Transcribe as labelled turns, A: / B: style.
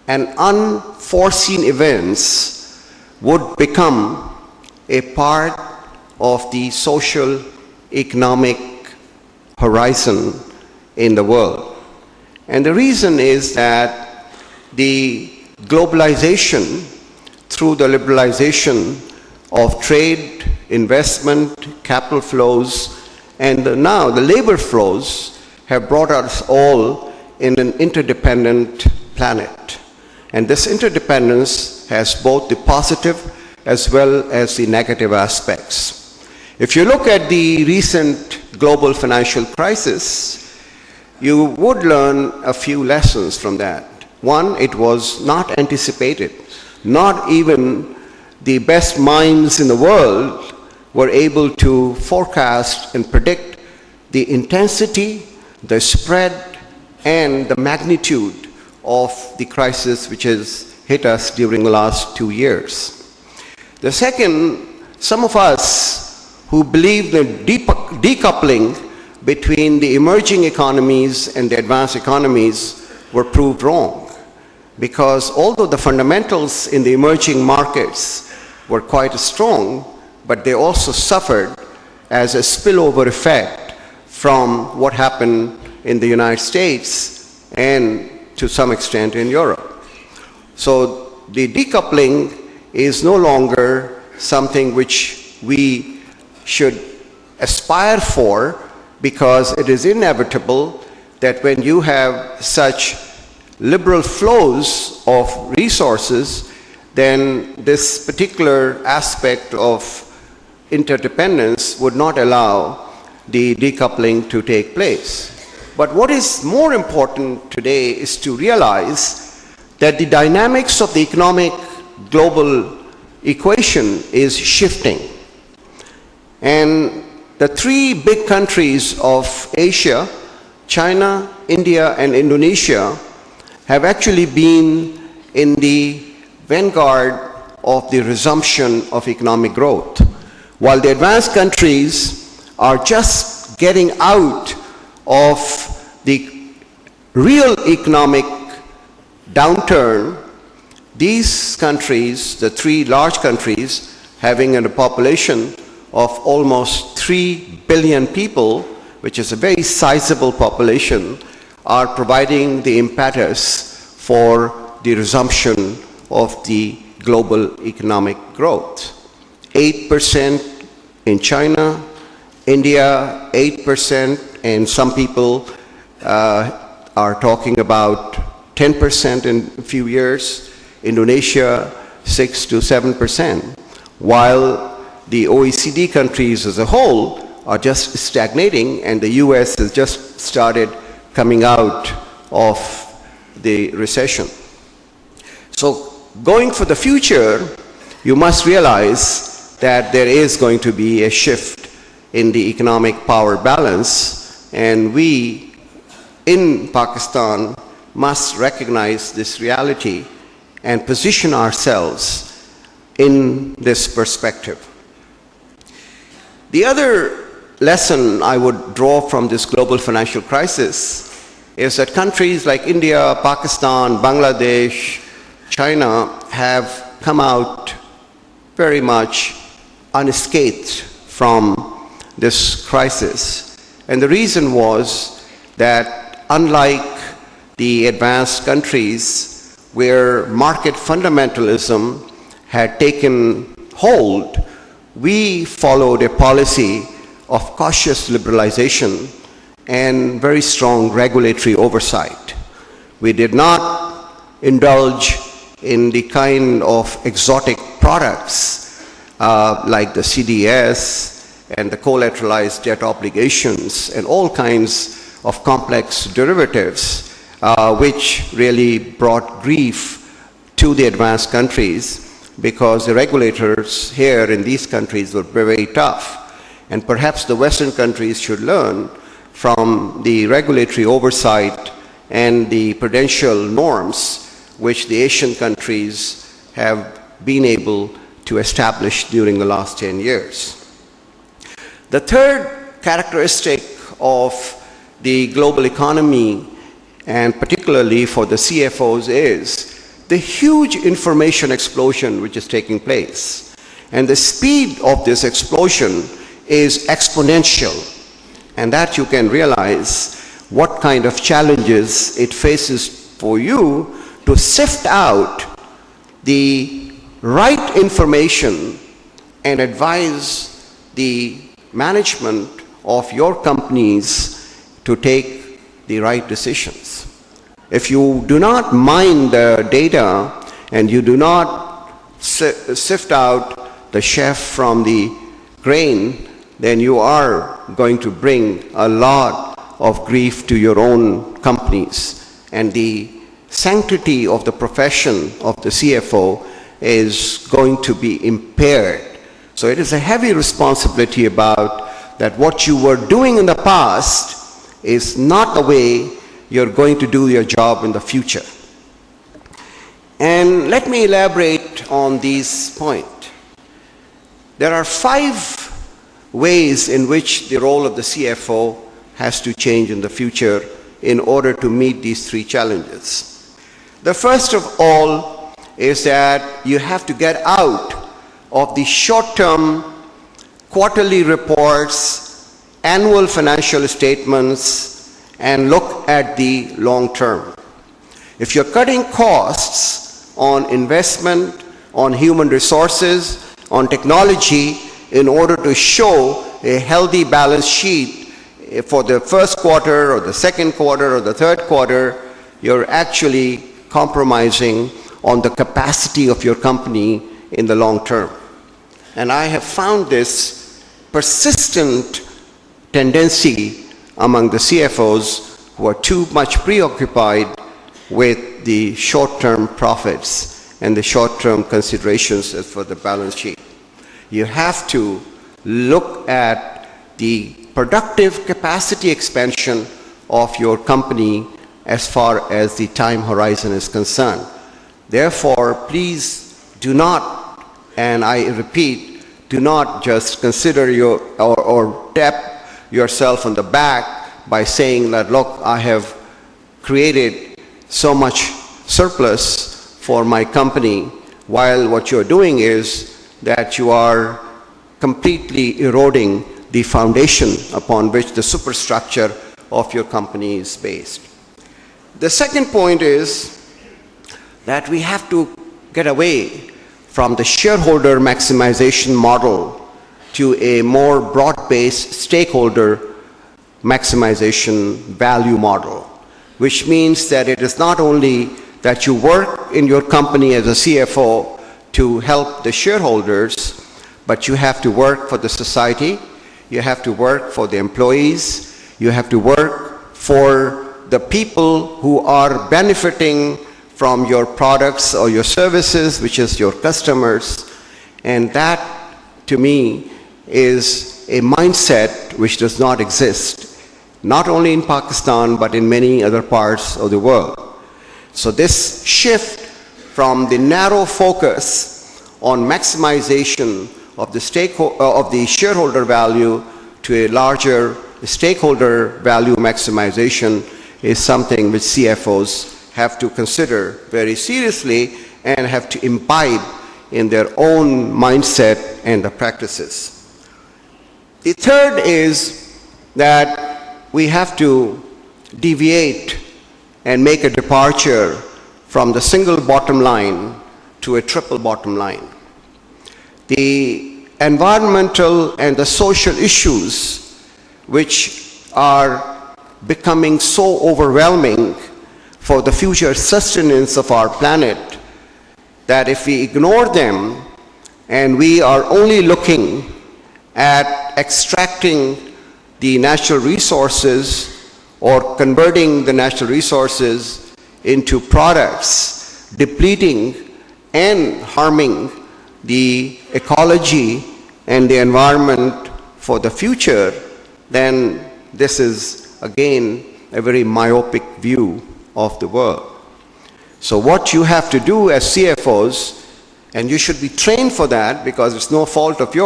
A: and unforeseen events would become a part of the social economic horizon in the world. And the reason is that the globalization through the liberalization of trade, investment, capital flows, and now the labor flows have brought us all in an interdependent planet. And this interdependence has both the positive as well as the negative aspects. If you look at the recent global financial crisis, you would learn a few lessons from that. One, it was not anticipated. Not even the best minds in the world were able to forecast and predict the intensity, the spread, and the magnitude of the crisis which has hit us during the last 2 years. The second, some of us who believe the decoupling between the emerging economies and the advanced economies were proved wrong. Because although the fundamentals in the emerging markets were quite strong, but they also suffered as a spillover effect from what happened in the United States and to some extent in Europe. So the decoupling is no longer something which we should aspire for, because it is inevitable that when you have such liberal flows of resources, then this particular aspect of interdependence would not allow the decoupling to take place. But what is more important today is to realize that the dynamics of the economic global equation is shifting. And the three big countries of Asia, China, India, and Indonesia, have actually been in the vanguard of the resumption of economic growth, while the advanced countries are just getting out of the real economic downturn. These countries, the three large countries, having a population of almost 3 billion people, which is a very sizable population, are providing the impetus for the resumption of the global economic growth. 8% in China, India 8%, and some people are talking about 10% in a few years, Indonesia 6 to 7%, while the OECD countries as a whole are just stagnating, and the US has just started coming out of the recession. So going for the future, you must realize that there is going to be a shift in the economic power balance, and we in Pakistan must recognize this reality and position ourselves in this perspective. The other lesson I would draw from this global financial crisis is that countries like India, Pakistan, Bangladesh, China have come out very much unscathed from this crisis. And the reason was that unlike the advanced countries where market fundamentalism had taken hold, we followed a policy of cautious liberalization and very strong regulatory oversight. We did not indulge in the kind of exotic products like the CDS and the collateralized debt obligations and all kinds of complex derivatives which really brought grief to the advanced countries, because the regulators here in these countries were very tough. And perhaps the Western countries should learn from the regulatory oversight and the prudential norms which the Asian countries have been able to establish during the last 10 years. The third characteristic of the global economy, and particularly for the CFOs, is the huge information explosion which is taking place. And the speed of this explosion is exponential. And that you can realize what kind of challenges it faces for you to sift out the right information and advise the management of your companies to take the right decisions. If you do not mine the data and you do not sift out the chaff from the grain, then you are going to bring a lot of grief to your own companies. And the sanctity of the profession of the CFO is going to be impaired. So it is a heavy responsibility about that what you were doing in the past is not the way you're going to do your job in the future. And let me elaborate on these points. There are 5 ways in which the role of the CFO has to change in the future in order to meet these 3 challenges. The first of all is that you have to get out of the short-term quarterly reports, annual financial statements, and look at the long term. If you're cutting costs on investment, on human resources, on technology, in order to show a healthy balance sheet for the first quarter or the second quarter or the third quarter, you're actually compromising on the capacity of your company in the long term. And I have found this persistent tendency among the CFOs who are too much preoccupied with the short-term profits and the short-term considerations as for the balance sheet. You have to look at the productive capacity expansion of your company as far as the time horizon is concerned. Therefore, please do not, and I repeat, do not just consider your or tap yourself on the back by saying that, look, I have created so much surplus for my company, while what you're doing is that you are completely eroding the foundation upon which the superstructure of your company is based. The second point is that we have to get away from the shareholder maximization model to a more broad-based stakeholder maximization value model, which means that it is not only that you work in your company as a CFO to help the shareholders, but you have to work for the society, you have to work for the employees, you have to work for the people who are benefiting from your products or your services, which is your customers. And that, to me, is a mindset which does not exist, not only in Pakistan, but in many other parts of the world. So this shift from the narrow focus on maximization of the shareholder value to a larger stakeholder value maximization is something which CFOs have to consider very seriously and have to imbibe in their own mindset and the practices. The third is that we have to deviate and make a departure from the single bottom line to a triple bottom line. The environmental and the social issues which are becoming so overwhelming for the future sustenance of our planet, that if we ignore them and we are only looking at extracting the natural resources or converting the natural resources into products, depleting and harming the ecology and the environment for the future, then this is again a very myopic view of the world. So what you have to do as CFOs, and you should be trained for that because it's no fault of yours,